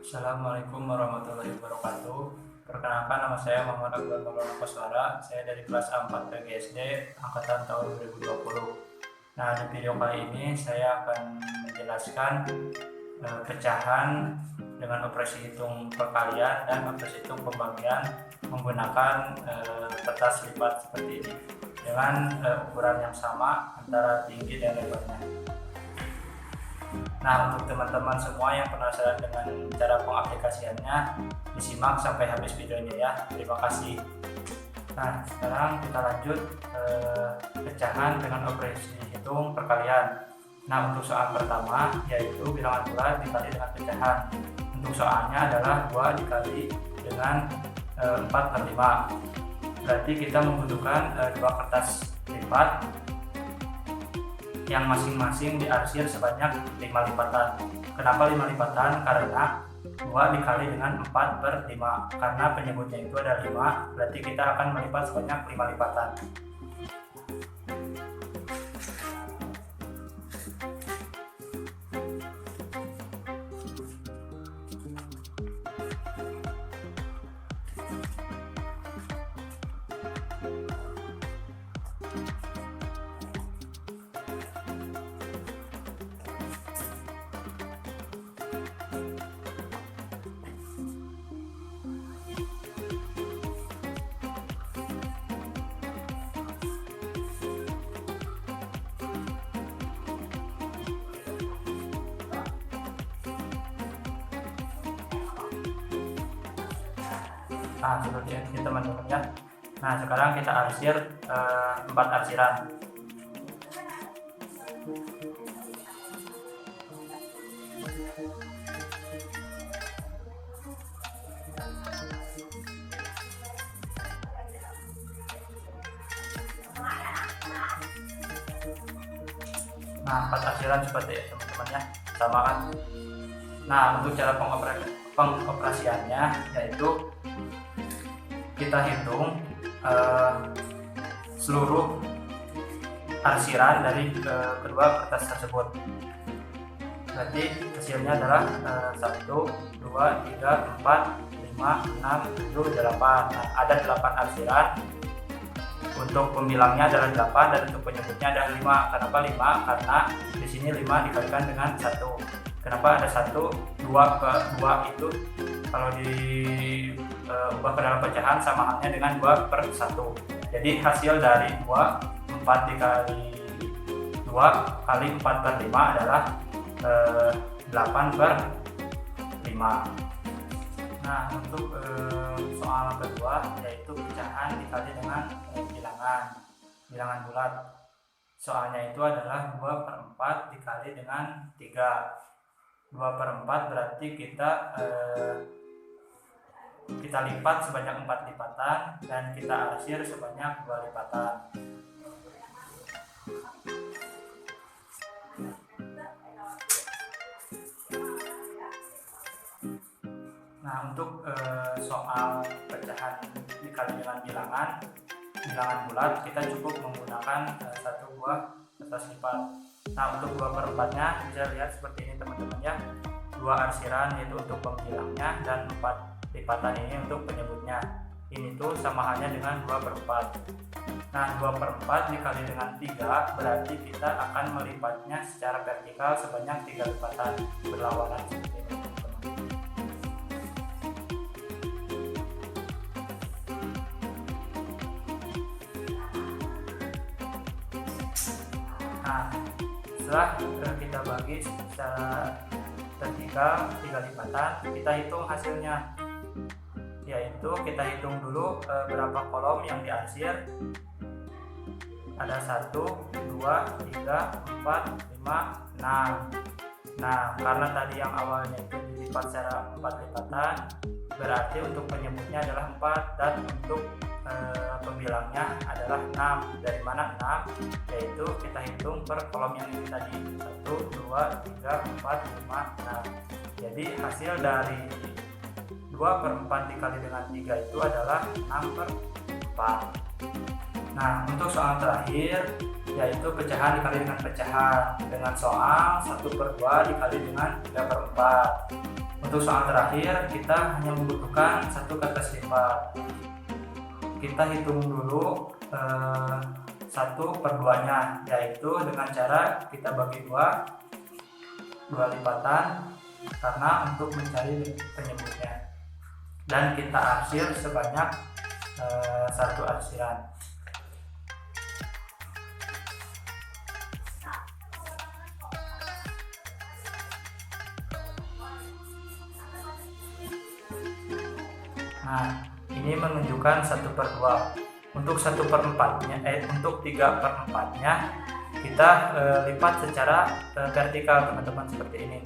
Assalamualaikum warahmatullahi wabarakatuh. Perkenalkan, nama saya Muhammad Akbar Maulana Koswara. Saya dari kelas A4 PGSD angkatan tahun 2020. Nah, di video kali ini saya akan menjelaskan pecahan dengan operasi hitung perkalian dan operasi hitung pembagian menggunakan kertas lipat seperti ini dengan ukuran yang sama antara tinggi dan lebarnya. Nah, untuk teman-teman semua yang penasaran dengan cara pengaplikasiannya, disimak sampai habis videonya ya. Terima kasih. Nah, sekarang kita lanjut pecahan dengan operasi hitung perkalian. Nah, untuk soal pertama yaitu bilangan bulat dikali dengan pecahan. Untuk soalnya adalah 2 dikali dengan 4/5. Berarti kita membutuhkan 2 kertas lipat yang masing-masing diarsir sebanyak 5 lipatan. Kenapa 5 lipatan? Karena 2 dikali dengan 4/5. Karena penyebutnya itu ada 5, berarti kita akan melipat sebanyak 5 lipatan. Nah, seperti ini teman-teman ya. Nah, sekarang kita arsir 4 arsiran. Nah, 4 arsiran seperti itu teman-teman ya, sama kan. Nah, untuk cara pengoperasiannya yaitu kita hitung seluruh arsiran dari kedua kertas tersebut. Berarti hasilnya adalah 1, 2, 3, 4, 5, 6, 7, 8. Nah, ada 8 arsiran. Untuk pembilangnya adalah 8 dan untuk penyebutnya adalah 5. Kenapa 5? Karena di sini 5 dikalikan dengan 1. Kenapa ada 1? 2 ke 2 itu kalau diubah ke dalam pecahan sama halnya dengan 2/1. Jadi hasil dari 4 dikali 2 kali 4/5 adalah 8/5. Nah, untuk soal kedua yaitu pecahan dikali dengan bilangan bulat. Soalnya itu adalah 2/4 dikali dengan 3. 2/4 berarti kita lipat sebanyak 4 lipatan dan kita arsir sebanyak 2 lipatan. Nah, untuk soal pecahan dikali dengan bilangan bulat, kita cukup menggunakan 1 buah kertas lipat. Nah, untuk 2/4-nya bisa lihat seperti ini teman-teman ya. 2 arsiran yaitu untuk pembilangnya dan 4 lipatan ini untuk penyebutnya. Ini tuh sama halnya dengan 2/4. Nah, 2/4 dikali dengan 3 berarti kita akan melipatnya secara vertikal sebanyak 3 lipatan berlawanan seperti ini teman-teman. Nah, setelah kita bagi secara vertikal 3 lipatan, kita hitung hasilnya, yaitu kita hitung dulu berapa kolom yang diarsir. Ada 1, 2, 3, 4, 5, 6. Nah, karena tadi yang awalnya itu dilipat secara 4 lipatan, berarti untuk penyebutnya adalah 4 dan untuk pembilangnya adalah 6. Dari mana 6? Yaitu kita hitung per kolom yang ini tadi, 1, 2, 3, 4, 5, 6. Jadi hasil dari 2/4 dikali dengan 3 itu adalah 6/4. Nah, untuk soal terakhir yaitu pecahan dikali dengan pecahan dengan soal 1/2 dikali dengan 3/4. untuk soal terakhir kita hanya membutuhkan satu kertas lipat. Kita hitung dulu 1/2 nya, yaitu dengan cara kita bagi dua lipatan karena untuk mencari penyebutnya, dan kita arsir sebanyak 1 arsiran. Nah, ini menunjukkan 1/2. Untuk 1/4-nya, untuk 3/4-nya kita lipat secara vertikal, teman-teman, seperti ini.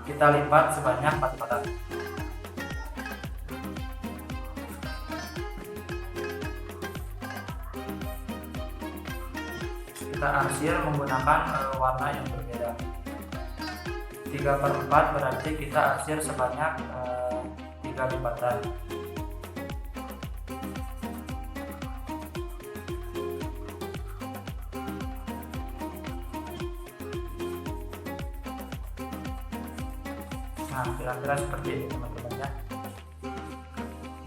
Kita lipat sebanyak 4 lipatan. Kita arsir menggunakan warna yang berbeda. 3/4 berarti kita arsir sebanyak 3 lipatan. Nah, kira-kira seperti ini, teman-teman, ya.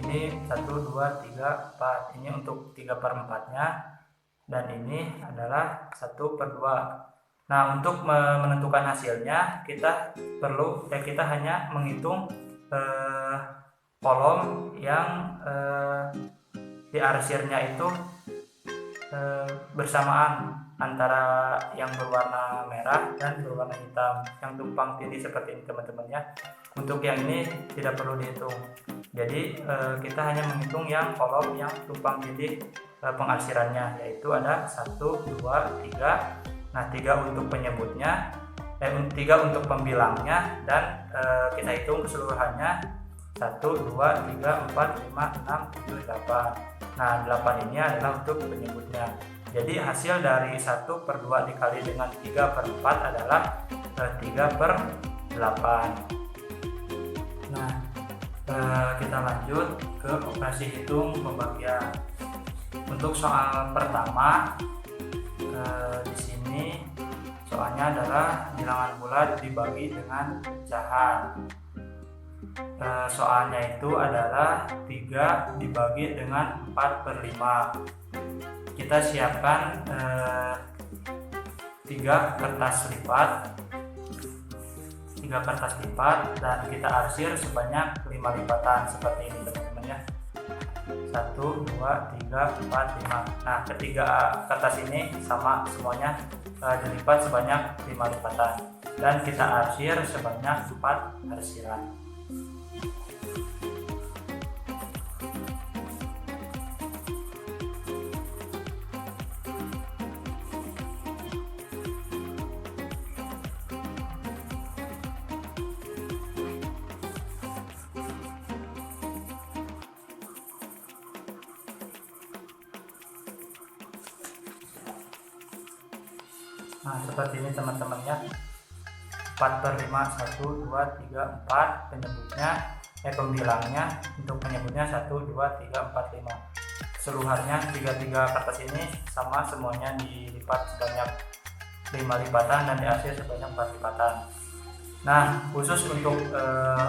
Ini 1, 2, 3, 4. Ini untuk 3/4-nya, dan ini adalah 1/2. Nah, untuk menentukan hasilnya kita hanya menghitung kolom yang diarsirnya itu bersamaan antara yang berwarna merah dan berwarna hitam, yang tumpang tindih seperti ini, teman-teman, ya. Untuk yang ini tidak perlu dihitung, jadi kita hanya menghitung yang kolom yang tumpang tindih pengarsirannya, yaitu ada 1, 2, 3. Nah, 3 untuk penyebutnya, 3 untuk pembilangnya, dan kita hitung keseluruhannya 1, 2, 3, 4, 5, 6, 7, 8. Nah, 8 ini adalah untuk penyebutnya. Jadi hasil dari 1/2 dikali dengan 3/4 adalah 3/8. Nah, kita lanjut ke operasi hitung pembagian. Untuk soal pertama, di sini soalnya adalah bilangan bulat dibagi dengan pecahan. Soalnya itu adalah 3 dibagi dengan 4/5. Kita siapkan 3 kertas lipat, dan kita arsir sebanyak 5 lipatan seperti ini, teman-teman, ya. 1, 2, 3, 4, 5. Nah, ketiga kertas ini sama semuanya dilipat sebanyak 5 lipatan, dan kita arsir sebanyak 4 arsiran. Nah, seperti ini, teman-teman, ya. 4/5, 1, 2, 3, 4 pembilangnya. Untuk penyebutnya 1, 2, 3, 4, 5. Keseluruhannya 3 kertas ini sama semuanya dilipat sebanyak 5 lipatan dan diarsir sebanyak 4 lipatan. Nah, khusus untuk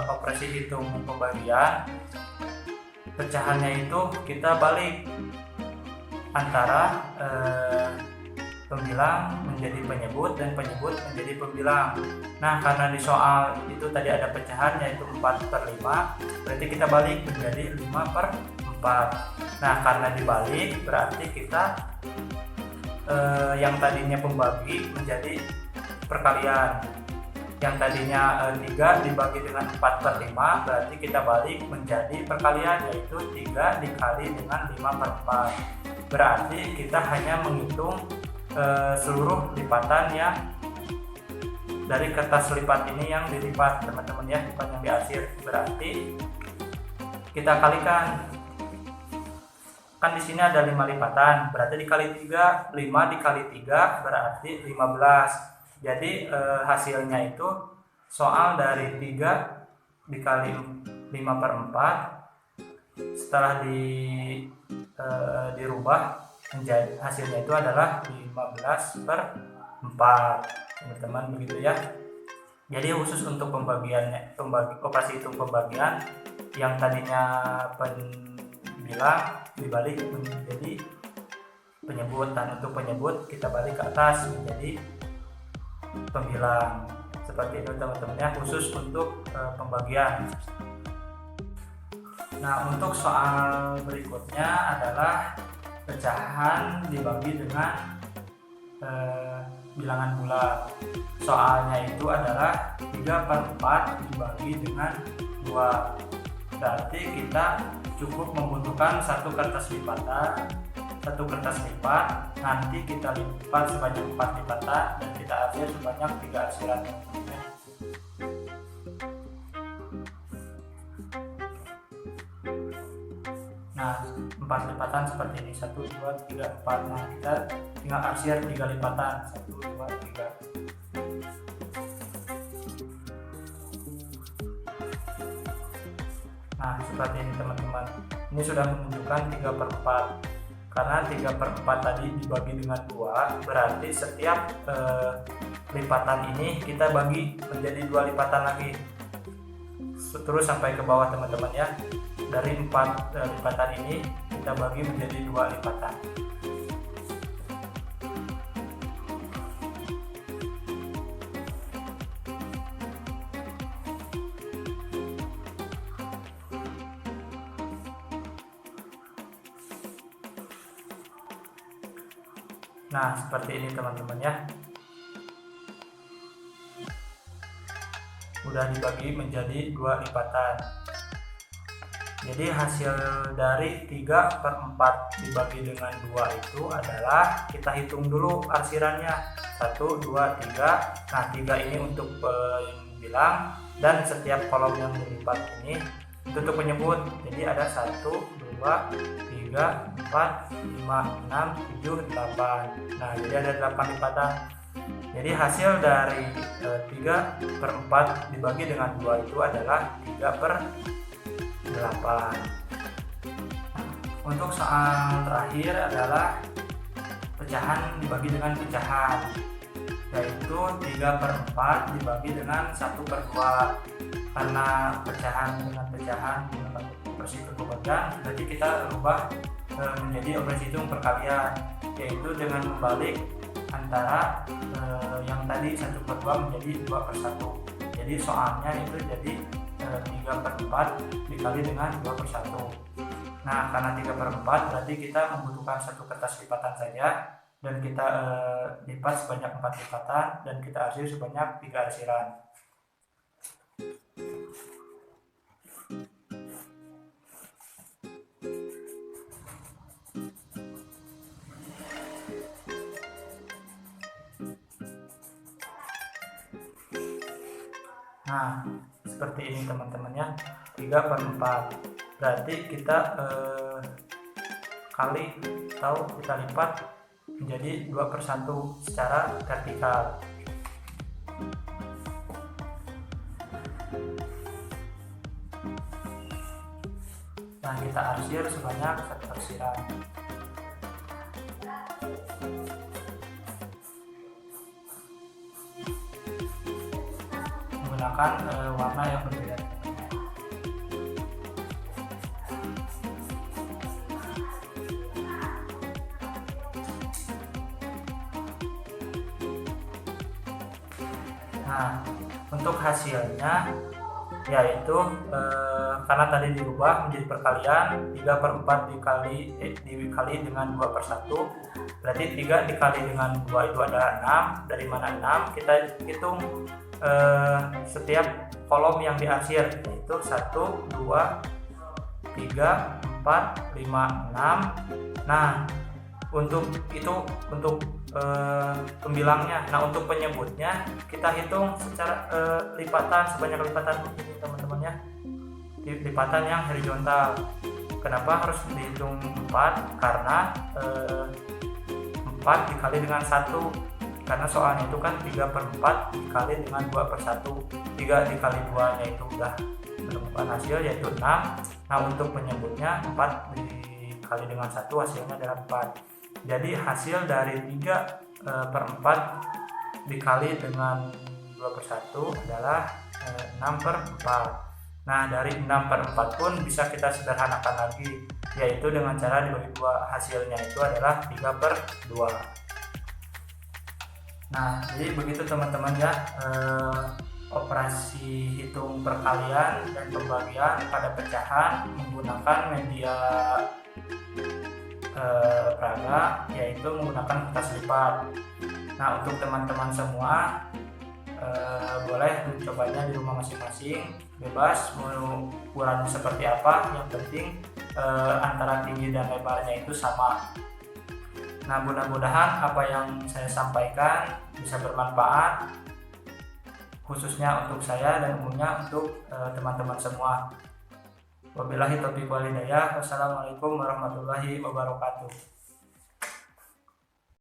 operasi hitung pembagian, pecahannya itu kita balik antara pembilang menjadi penyebut dan penyebut menjadi pembilang. Nah, karena di soal itu tadi ada pecahan yaitu 4/5, berarti kita balik menjadi 5/4. Nah, karena dibalik berarti kita yang tadinya pembagi menjadi perkalian. Yang tadinya 3 dibagi dengan 4/5, berarti kita balik menjadi perkalian, yaitu 3 dikali dengan 5/4. Berarti kita hanya menghitung seluruh lipatan yang dari kertas lipat ini yang dilipat, teman-teman, ya, bukan yang diarsir. Berarti kita kalikan, kan di sini ada 5 lipatan, berarti dikali 3, 5 dikali 3 berarti 15. Jadi hasilnya itu soal dari 3 dikali 5/4, setelah dirubah menjadi hasilnya itu adalah 15/4. teman-teman, begitu ya. Jadi khusus untuk pembagiannya, operasi hitung pembagian yang tadinya penbilang dibalik menjadi penyebut, dan untuk penyebut kita balik ke atas menjadi pembilang. Seperti itu teman-teman ya, khusus untuk pembagian. Nah, untuk soal berikutnya adalah pecahan dibagi dengan bilangan bulat. Soalnya itu adalah 3/4 dibagi dengan 2. Berarti kita cukup membutuhkan satu kertas lipatan, satu kertas lipat, nanti kita lipat sebanyak 4 lipatan dan kita arsir sebanyak 3 arsiran. Nah, 4 lipatan seperti ini, 1, 2, 3, 4. Nah, kita tinggal arsir 3 lipatan, 1, 2, 3. Nah, seperti ini teman-teman. Ini sudah menunjukkan 3/4. Karena 3/4 tadi dibagi dengan 2, berarti setiap lipatan ini kita bagi menjadi 2 lipatan lagi. Terus sampai ke bawah teman-teman ya. Dari 4 lipatan ini kita bagi menjadi 2 lipatan. Nah, seperti ini teman-teman ya. Udah dibagi menjadi 2 lipatan. Jadi hasil dari 3/4 dibagi dengan 2 itu adalah, kita hitung dulu arsirannya, 1, 2, 3. Nah, 3 ini untuk pembilang dan setiap kolom yang dilipat ini untuk penyebut. Jadi ada 1, 2, 3, 4, 5, 6, 7, 8. Nah, jadi ada 8 lipatan. Jadi hasil dari 3/4 dibagi dengan 2 itu adalah 3/8. Untuk soal terakhir adalah pecahan dibagi dengan pecahan, yaitu 3/4 dibagi dengan 1/2. Karena pecahan dengan pecahan menggunakan operasi hitung pembagian, berarti kita rubah menjadi operasi hitung perkalian, yaitu dengan membalik antara yang tadi 1/2 menjadi 2/1. Jadi soalnya itu jadi 3/4 dikali dengan 2/1. Nah, karena 3/4 berarti kita membutuhkan satu kertas lipatan saja, dan kita lipat sebanyak 4 lipatan dan kita arsir sebanyak 3 arsiran. Nah, seperti ini teman-teman ya, 3/4. Berarti kita kali atau kita lipat menjadi 2/1 secara vertikal. Dan kita arsir sebanyak 1 arsiran. Menggunakan warna yang berbeda. Nah, untuk hasilnya yaitu karena tadi dirubah menjadi perkalian, 3/4 dikali dengan 2/1, berarti 3 dikali dengan 2 itu adalah 6. Dari mana 6? Kita hitung setiap kolom yang diarsir, yaitu 1, 2, 3, 4, 5, 6. Nah, untuk itu untuk pembilangnya. Nah, untuk penyebutnya kita hitung secara lipatan, sebanyak lipatan ini teman-teman ya, lipatan yang horizontal. Kenapa harus dihitung 4? Karena 4 dikali dengan 1, karena soalnya itu kan 3/4 dikali dengan 2/1. 3 dikali 2 nya itu udah menemukan hasil, yaitu 6. Nah, untuk penyebutnya 4 dikali dengan 1 hasilnya adalah 4. Jadi hasil dari 3/4 dikali dengan 2/1 adalah 6/4. Nah, dari 6/4 pun bisa kita sederhanakan lagi, yaitu dengan cara dibagi 2, hasilnya itu adalah 3/2. Nah, jadi begitu teman-teman ya, operasi hitung perkalian dan pembagian pada pecahan menggunakan media peraga, yaitu menggunakan kertas lipat. Nah, untuk teman-teman semua boleh mencobanya di rumah masing-masing, bebas mau ukuran seperti apa, yang penting antara tinggi dan lebarnya itu sama. Nah, mudah-mudahan apa yang saya sampaikan bisa bermanfaat, khususnya untuk saya dan umumnya untuk teman-teman semua. Wabillahi taufiq wal hidayah. Wassalamualaikum warahmatullahi wabarakatuh.